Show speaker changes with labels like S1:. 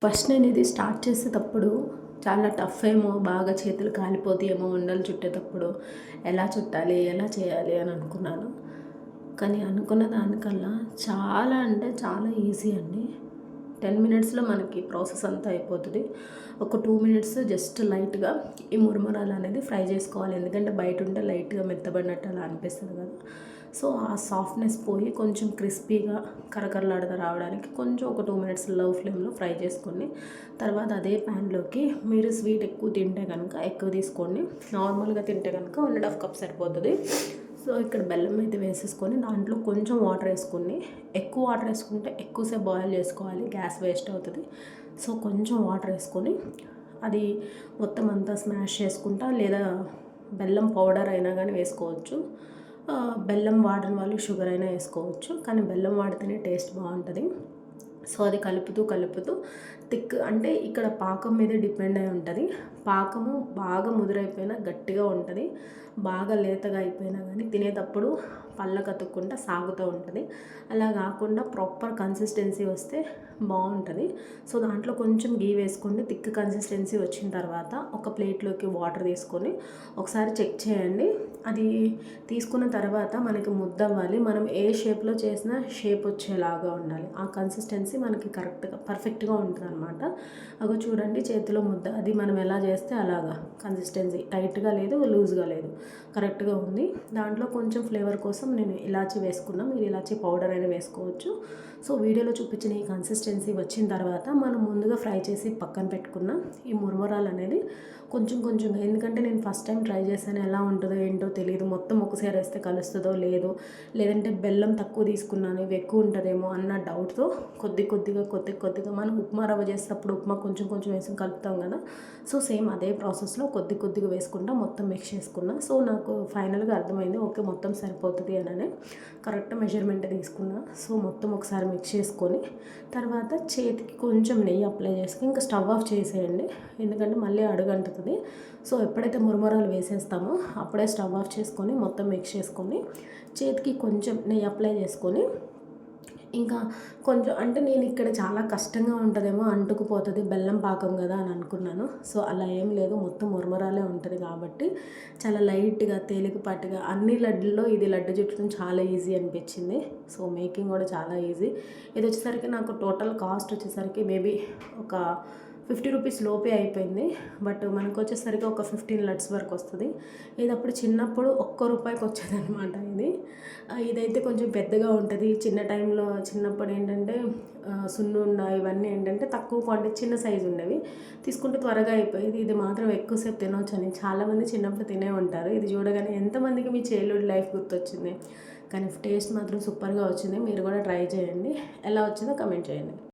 S1: First నేను ఇది start చేసేటప్పుడు చాలా టఫ్ ఏమో, బాగా చేతులు కాలిపోతాయేమో ఉండలు చుట్టేటప్పుడు, ఎలా చుట్టాలి, ఎలా చేయాలి అని అనుకున్నాను. కానీ అనుకున్న దానికన్నా చాలా అంటే చాలా ఈజీ అండి. 10 మినిట్స్లో మనకి ప్రాసెస్ అంతా అయిపోతుంది. ఒక 2 మినిట్స్ జస్ట్ లైట్గా ఈ మురుమురాలు అనేది ఫ్రై చేసుకోవాలి. ఎందుకంటే బయట ఉంటే లైట్గా మెత్తబడినట్టు అలా అనిపిస్తుంది కదా. సో ఆ సాఫ్ట్నెస్ పోయి కొంచెం క్రిస్పీగా కరకరలాడుతూ రావడానికి కొంచెం ఒక 2 మినిట్స్ లో ఫ్లేమ్లో ఫ్రై చేసుకోండి. తర్వాత అదే ప్యాన్లోకి మీరు స్వీట్ ఎక్కువ తింటే కనుక ఎక్కువ తీసుకోండి. నార్మల్గా తింటే కనుక 1.5 కప్ సరిపోతుంది. సో ఇక్కడ బెల్లం అయితే వేసేసుకొని దాంట్లో కొంచెం వాటర్ వేసుకోండి. ఎక్కువ వాటర్ వేసుకుంటే ఎక్కువసేపు బాయిల్ చేసుకోవాలి, గ్యాస్ వేస్ట్ అవుతుంది. సో కొంచెం వాటర్ వేసుకొని అది మొత్తం అంతా స్మాష్ చేసుకుంటా, లేదా బెల్లం పౌడర్ అయినా కానీ వేసుకోవచ్చు. బెల్లం వాడని వాళ్ళు షుగర్ అయినా వేసుకోవచ్చు, కానీ బెల్లం వాడితేనే టేస్ట్ బాగుంటుంది. సో అది కలుపుతూ కలుపుతూ థిక్ అంటే ఇక్కడ పాకం మీద డిపెండ్ అయి ఉంటుంది. పాకము బాగా ముదురైపోయినా గట్టిగా ఉంటుంది, బాగా లేతగా అయిపోయినా కానీ తినేటప్పుడు పళ్ళకు అతుక్కుంటా సాగుతూ ఉంటుంది. అలా కాకుండా ప్రాపర్ కన్సిస్టెన్సీ వస్తే బాగుంటుంది. సో దాంట్లో కొంచెం గీ వేసుకోండి. థిక్ కన్సిస్టెన్సీ వచ్చిన తర్వాత ఒక ప్లేట్లోకి వాటర్ తీసుకొని ఒకసారి చెక్ చేయండి. అది తీసుకున్న తర్వాత మనకి ముద్ద అవ్వాలి. మనం ఏ షేప్లో చేసినా షేప్ వచ్చేలాగా ఉండాలి. ఆ కన్సిస్టెన్సీ మనకి కరెక్ట్గా పర్ఫెక్ట్గా ఉంటుంది అనమాట. అగో చూడండి చేతిలో ముద్ద, అది మనం ఎలా చేస్తే అలాగా కన్సిస్టెన్సీ, టైట్గా లేదు లూజ్గా లేదు, కరెక్ట్గా ఉంది. దాంట్లో కొంచెం ఫ్లేవర్ కోసం నేను ఇలాచీ వేసుకున్నాం, మీరు ఇలాచీ పౌడర్ అయినా వేసుకోవచ్చు. సో వీడియోలో చూపించిన ఈ కన్సిస్టెన్సీ వచ్చిన తర్వాత మనం ముందుగా ఫ్రై చేసి పక్కన పెట్టుకున్న ఈ మురమురాలు అనేది కొంచెం కొంచెంగా, ఎందుకంటే నేను ఫస్ట్ టైం ట్రై చేశాను, ఎలా ఉంటుందో ఏంటో తెలియదు, మొత్తం ఒకసారి వేస్తే కలుస్తుందో లేదో, లేదంటే బెల్లం తక్కువ తీసుకున్నాను ఇవి ఎక్కువ ఉంటుందేమో అన్న డౌట్తో కొద్ది కొద్దిగా మనం ఉప్మా రవ్వ చేసేటప్పుడు ఉప్మా కొంచెం కొంచెం వేసి కలుపుతాం కదా. సో సేమ్ అదే ప్రాసెస్లో కొద్దిగా వేసుకుంటా మొత్తం మిక్స్ చేసుకున్నా. సో నాకు ఫైనల్గా అర్థమైంది, ఓకే మొత్తం సరిపోతుంది అని కరెక్ట్ మెజర్మెంట్ తీసుకున్నా. సో మొత్తం ఒకసారి మిక్స్ చేసుకొని తర్వాత చేతికి కొంచెం నెయ్యి అప్లై చేసుకుని ఇంకా స్టవ్ ఆఫ్ చేసేయండి, ఎందుకంటే మళ్ళీ అడుగంటుతుంది. సో ఎప్పుడైతే మురమురాలు వేసేస్తామో అప్పుడే స్టవ్ ఆఫ్ చేసుకొని మొత్తం మిక్స్ చేసుకొని చేతికి కొంచెం నెయ్యి అప్లై చేసుకొని ఇంకా కొంచెం, అంటే నేను ఇక్కడ చాలా కష్టంగా ఉంటుందేమో, అంటుకుపోతుంది బెల్లం పాకం కదా అని అనుకున్నాను. సో అలా ఏం లేదు, మొత్తం మురమురాలే ఉంటుంది కాబట్టి చాలా లైట్గా తేలికపాటిగా, అన్ని లడ్డుల్లో ఇది లడ్డు చుట్టడం చాలా ఈజీ అనిపించింది. సో మేకింగ్ కూడా చాలా ఈజీ. ఇది వచ్చేసరికి నాకు టోటల్ కాస్ట్ వచ్చేసరికి మేబీ ఒక 50 రూపీస్ లోపే అయిపోయింది. బట్ మనకు వచ్చేసరికి ఒక 15 లడ్స్ వరకు వస్తుంది. ఇది అప్పుడు చిన్నప్పుడు ₹1 వచ్చేదనమాట ఇది. ఇదైతే కొంచెం పెద్దగా ఉంటుంది. చిన్నప్పుడు ఏంటంటే సున్నుండ ఇవన్నీ ఏంటంటే తక్కువ క్వాంటిటీ చిన్న సైజు ఉండేవి, తీసుకుంటే త్వరగా అయిపోయేది. ఇది మాత్రం ఎక్కువసేపు తినవచ్చు అని చాలామంది చిన్నప్పుడు తినే ఉంటారు. ఇది చూడగానే ఎంతమందికి మీ చైల్డ్హుడ్ లైఫ్ గుర్తొచ్చింది. కానీ టేస్ట్ మాత్రం సూపర్గా వచ్చింది. మీరు కూడా ట్రై చేయండి, ఎలా వచ్చిందో కమెంట్ చేయండి.